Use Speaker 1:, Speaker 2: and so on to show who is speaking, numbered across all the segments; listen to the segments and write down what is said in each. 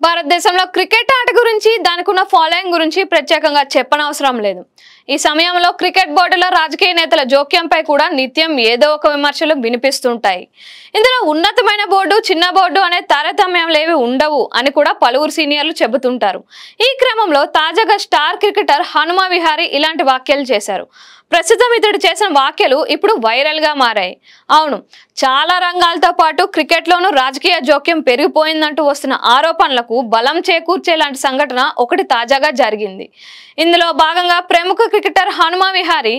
Speaker 1: భారతదేశంలో క్రికెట్ ఆట గురించి దానికున్న ఫాలోయింగ్ గురించి ప్రత్యేకంగా చెప్పనవసరం లేదు. ఈ సమయంలో క్రికెట్ బోర్డుల రాజకీయ నేతల జోక్యంపై కూడా నిత్యం ఏదో ఒక విమర్శలు వినిపిస్తుంటాయి. ఇందులో ఉన్నతమైన బోర్డు, చిన్న బోర్డు అనే తారతమ్యంలేవి ఉండవు అని కూడా పలువురు సీనియర్లు చెబుతుంటారు. ఈ క్రమంలో తాజాగా స్టార్ క్రికెటర్ హనుమా విహారీ ఇలాంటి వ్యాఖ్యలు చేశారు. ప్రస్తుతం ఇతడు చేసిన వ్యాఖ్యలు ఇప్పుడు వైరల్ గా మారాయి. అవును, చాలా రంగాలతో పాటు క్రికెట్లోనూ రాజకీయ జోక్యం పెరిగిపోయిందంటూ వస్తున్న ఆరోపణలకు బలం చేకూర్చేలాంటి సంఘటన ఒకటి తాజాగా జరిగింది. ఇందులో భాగంగా ప్రముఖ cricketer Hanuma Vihari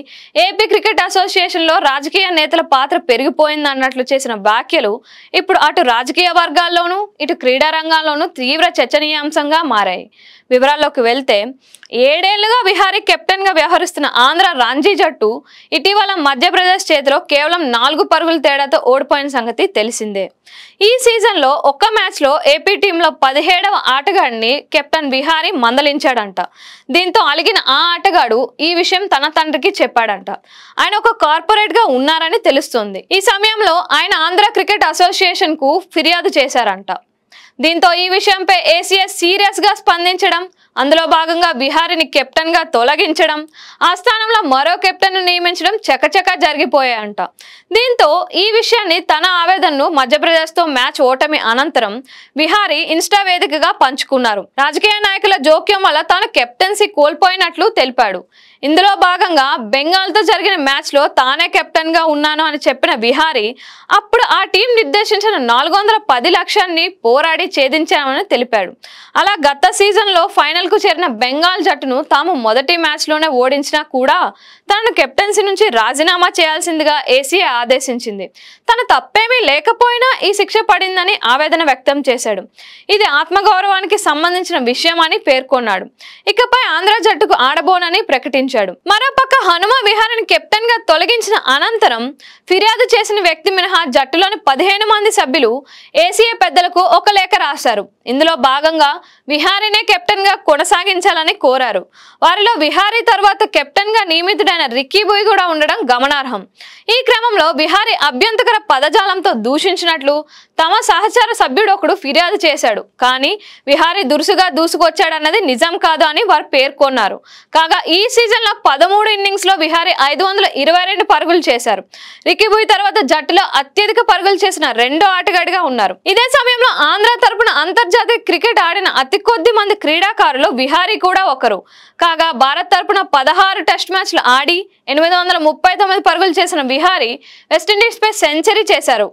Speaker 1: AP cricket association లో రాజకీయ నేతల పాత్ర పెరిగిపోయిందన్నట్లు చేసిన వ్యాఖ్యలు ఇప్పుడు అటు రాజకీయ వర్గాల్లోనూ ఇటు క్రీడా రంగాల్లోనూ తీవ్ర చర్చనీయాంశంగా మారాయి. వివరాల్లోకి వెళ్తే, 7 ఏళ్లుగా విహారీ కెప్టెన్ గా వ్యవహరిస్తున్న ఆంధ్ర రంజీ జట్టు ఇటీవల మధ్యప్రదేశ్ చేతిలో కేవలం 4 పరుగుల తేడాతో ఓడిపోయిన సంగతి తెలిసిందే. ఈ సీజన్ లో ఒక్క మ్యాచ్ లో ఏపీ టీంలో 17వ ఆటగాడిని కెప్టెన్ విహారీ మందలించాడంట. దీంతో అలిగిన ఆ ఆటగాడు ఈ విషయం తన తండ్రికి చెప్పాడంట. ఆయన ఒక కార్పొరేట్ గా ఉన్నారని తెలుస్తోంది. ఈ సమయంలో ఆయన ఆంధ్ర క్రికెట్ అసోసియేషన్ కు ఫిర్యాదు చేశారంట. దీంతో ఈ విషయంపై ఏసీఎస్ సీరియస్ గా స్పందించడం, అందులో భాగంగా విహారీని కెప్టెన్ గా తొలగించడం, ఆ స్థానంలో మరో కెప్టెన్ ను నియమించడం చకచకా జరిగిపోయాయంట. దీంతో ఈ విషయాన్ని తన ఆవేదనను మధ్యప్రదేశ్ తో మ్యాచ్ ఓటమి అనంతరం విహారీ ఇన్స్టా వేదికగా పంచుకున్నారు. రాజకీయ నాయకుల జోక్యం వల్ల తాను కెప్టెన్సీ కోల్పోయినట్లు తెలిపాడు. ఇందులో భాగంగా బెంగాల్ తో జరిగిన మ్యాచ్ లో తానే కెప్టెన్ గా ఉన్నాను అని చెప్పిన విహారీ అప్పుడు ఆ టీం నిర్దేశించిన 410 లక్షల్ని పోరాడి ఛేదించామని తెలిపాడు. అలా గత సీజన్ లో ఫైనల్ కు చేరిన బెంగాల్ జట్టును తాము మొదటి మ్యాచ్ లోనే ఓడించినా కూడా తనను కెప్టెన్సీ నుంచి రాజీనామా చేయాల్సిందిగా ఏసీఏ ఆదేశించింది. తన తప్పేమీ లేకపోయినా ఈ శిక్ష పడిందని ఆవేదన వ్యక్తం చేశాడు. ఇది ఆత్మగౌరవానికి సంబంధించిన విషయం అని పేర్కొన్నాడు. ఇకపై ఆంధ్ర జట్టుకు ఆడబోనని ప్రకటించాడు. మరోపక్క హనుమా విహారీని కెప్టెన్ గా తొలగించిన అనంతరం ఫిర్యాదు చేసిన వ్యక్తి మినహా జట్టులోని 15 మంది సభ్యులు ఏసీఏ పెద్దలకు ఒక లేఖ రాశారు. ఇందులో భాగంగా విహారీనే కెప్టెన్ గా కొనసాగించాలని కోరారు. వారిలో విహారీ తర్వాత కెప్టెన్ గా నియమితుడైన రిక్కీ బూయ్ కూడా ఉండడం గమనార్హం. ఈ క్రమంలో విహారీ అభ్యంతకర పదజాలంతో దూషించినట్లు తమ సహచర సభ్యుడు ఒకడు ఫిర్యాదు చేశాడు. కానీ విహారీ దురుసుగా దూసుకొచ్చాడన్నది నిజం కాదు అని వారు పేర్కొన్నారు. కాగా ఈ సీజన్ లో 13 ఇన్నింగ్స్ లో విహారీ 522 పరుగులు చేశారు. రిక్కీ బూయ్ తర్వాత జట్టులో అత్యధిక పరుగులు చేసిన రెండో ఆటగాడిగా ఉన్నారు. ఇదే సమయంలో ఆంధ్ర తరపున అంతర్జాతీయ క్రికెట్ ఆడిన అతి కొద్ది మంది క్రీడాకారులు విహారీ కూడా ఒకరు. కాగా భారత్ తరపున 16 టెస్ట్ మ్యాచ్లు ఆడి 839 పరుగులు చేసిన విహారీ వెస్టిండీస్ పై సెంచరీ చేశారు.